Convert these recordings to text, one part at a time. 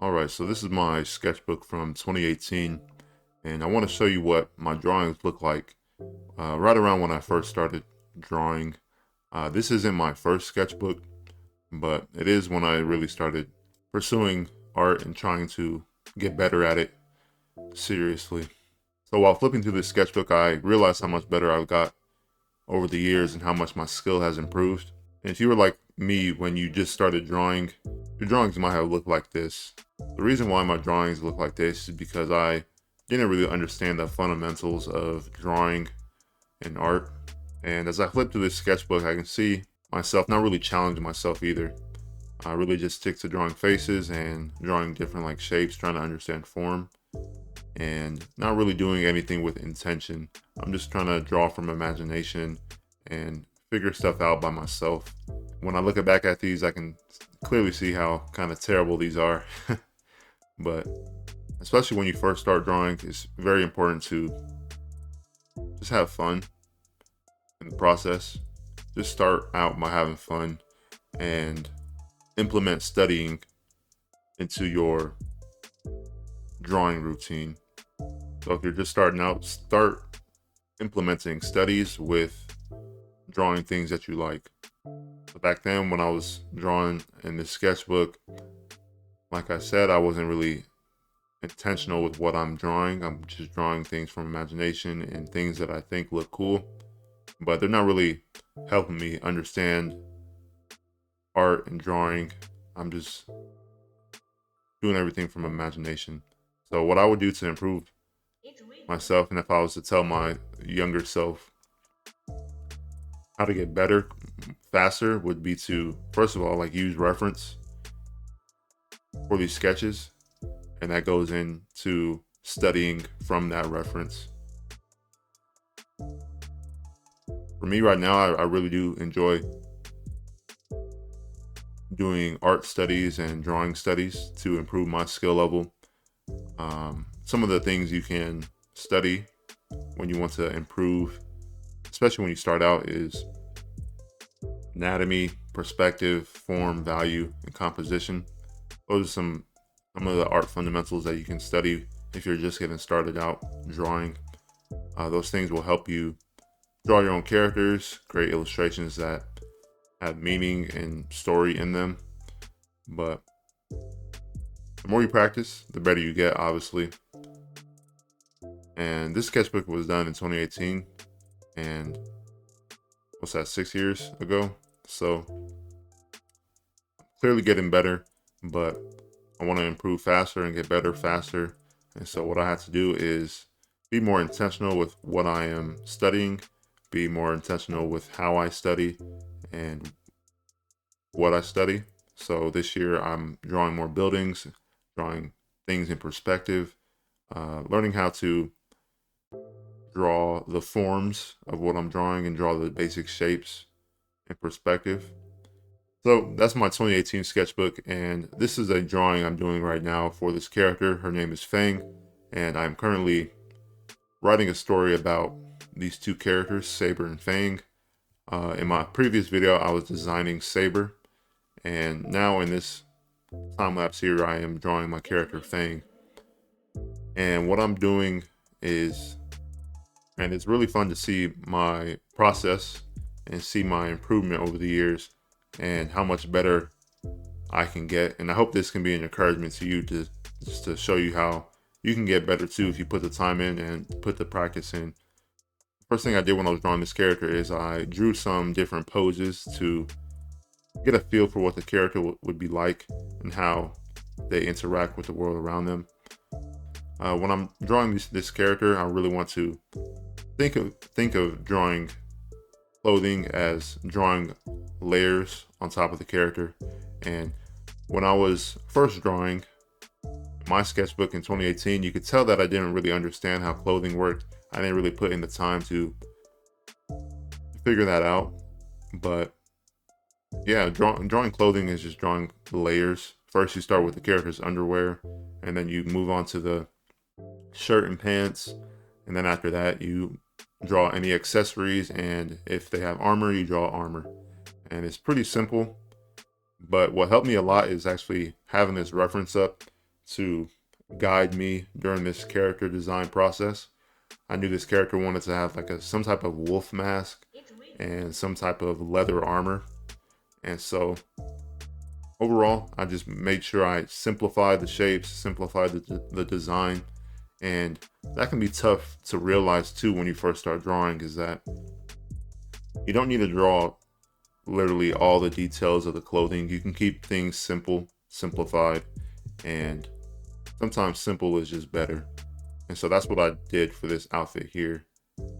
Alright, so this is my sketchbook from 2018, and I want to show you what my drawings look like right around when I first started drawing. This isn't my first sketchbook, but it is when I really started pursuing art and trying to get better at it seriously. So while flipping through this sketchbook, I realized how much better I've got over the years and how much my skill has improved. And if you were like me when you just started drawing, your drawings might have looked like this. The reason why my drawings look like this is because I didn't really understand the fundamentals of drawing and art. And as I flip through this sketchbook, I can see myself not really challenging myself either. I really just stick to drawing faces and drawing different like shapes, trying to understand form, and not really doing anything with intention. I'm just trying to draw from imagination and figure stuff out by myself. When I look back at these, I can clearly see how kind of terrible these are. But especially when you first start drawing, it's very important to just have fun in the process. Just start out by having fun and implement studying into your drawing routine. So if you're just starting out, start implementing studies with drawing things that you like. So back then when I was drawing in this sketchbook, like I said, I wasn't really intentional with what I'm drawing. I'm just drawing things from imagination and things that I think look cool, but they're not really helping me understand art and drawing. I'm just doing everything from imagination. So what I would do to improve myself, and if I was to tell my younger self how to get better faster, would be to first of all like use reference for these sketches, and that goes into studying from that reference. For me right now, I really do enjoy doing art studies and drawing studies to improve my skill level. Some of the things you can study when you want to improve, especially when you start out, is anatomy, perspective, form, value, and composition. Those are some of the art fundamentals that you can study if you're just getting started out drawing. Those things will help you draw your own characters, create illustrations that have meaning and story in them. But the more you practice, the better you get, obviously. And this sketchbook was done in 2018, and what's that, 6 years ago? So clearly getting better, but I want to improve faster and get better faster. And so what I had to do is be more intentional with what I am studying, be more intentional with how I study and what I study. So this year I'm drawing more buildings, drawing things in perspective, learning how to draw the forms of what I'm drawing and draw the basic shapes in perspective. So that's my 2018 sketchbook, and this is a drawing I'm doing right now for this character. Her name is Fang, and I'm currently writing a story about these two characters, Saber and Fang. In my previous video, I was designing Saber, and now in this time lapse here, I am drawing my character Fang. And what I'm doing is, and it's really fun to see my process and see my improvement over the years and how much better I can get. And I hope this can be an encouragement to you to just to show you how you can get better too if you put the time in and put the practice in. First thing I did when I was drawing this character is I drew some different poses to get a feel for what the character would be like and how they interact with the world around them. When I'm drawing this character, I really want to think of drawing clothing as drawing layers on top of the character. And when I was first drawing my sketchbook in 2018, you could tell that I didn't really understand how clothing worked. I didn't really put in the time to figure that out. But yeah, drawing clothing is just drawing layers. First you start with the character's underwear, and then you move on to the shirt and pants, and then after that you draw any accessories, and if they have armor, you draw armor. And it's pretty simple, but what helped me a lot is actually having this reference up to guide me during this character design process. I knew this character wanted to have like some type of wolf mask and some type of leather armor. And so overall, I just made sure I simplified the shapes, simplified the design. And that can be tough to realize too when you first start drawing, is that you don't need to draw literally all the details of the clothing. You can keep things simple, simplified, and sometimes simple is just better. And so that's what I did for this outfit here.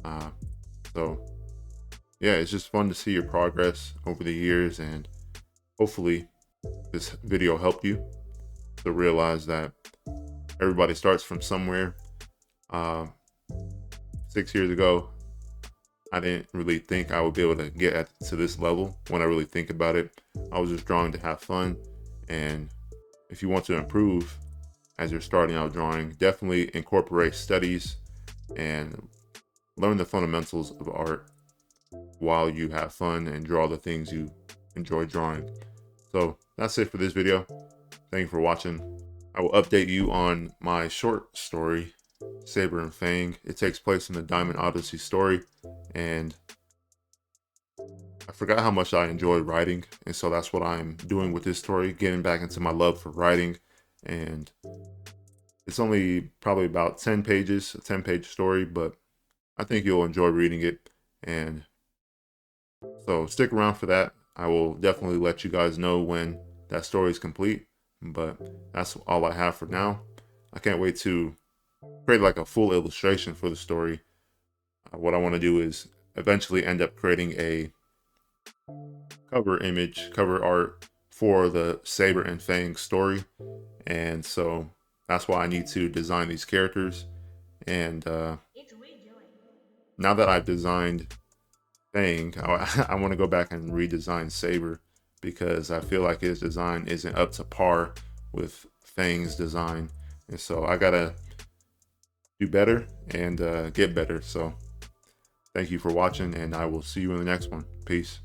Uh, so yeah, it's just fun to see your progress over the years, and hopefully this video helped you to realize that everybody starts from somewhere. 6 years ago, I didn't really think I would be able to get to this level. When I really think about it, I was just drawing to have fun. And if you want to improve as you're starting out drawing, definitely incorporate studies and learn the fundamentals of art while you have fun and draw the things you enjoy drawing. So that's it for this video. Thank you for watching. I will update you on my short story, Saber and Fang. It takes place in the Diamond Odyssey story, and I forgot how much I enjoy writing, and so that's what I'm doing with this story, getting back into my love for writing. And it's only probably about 10 pages, a 10-page story, but I think you'll enjoy reading it. And so stick around for that. I will definitely let you guys know when that story is complete, but that's all I have for now. I can't wait to create like a full illustration for the story. What I want to do is eventually end up creating a cover art for the Saber and Fang story. And so that's why I need to design these characters. And now that I've designed Fang, I want to go back and redesign Saber, because I feel like his design isn't up to par with Fang's design. And so I gotta do better and get better. So thank you for watching, and I will see you in the next one. Peace.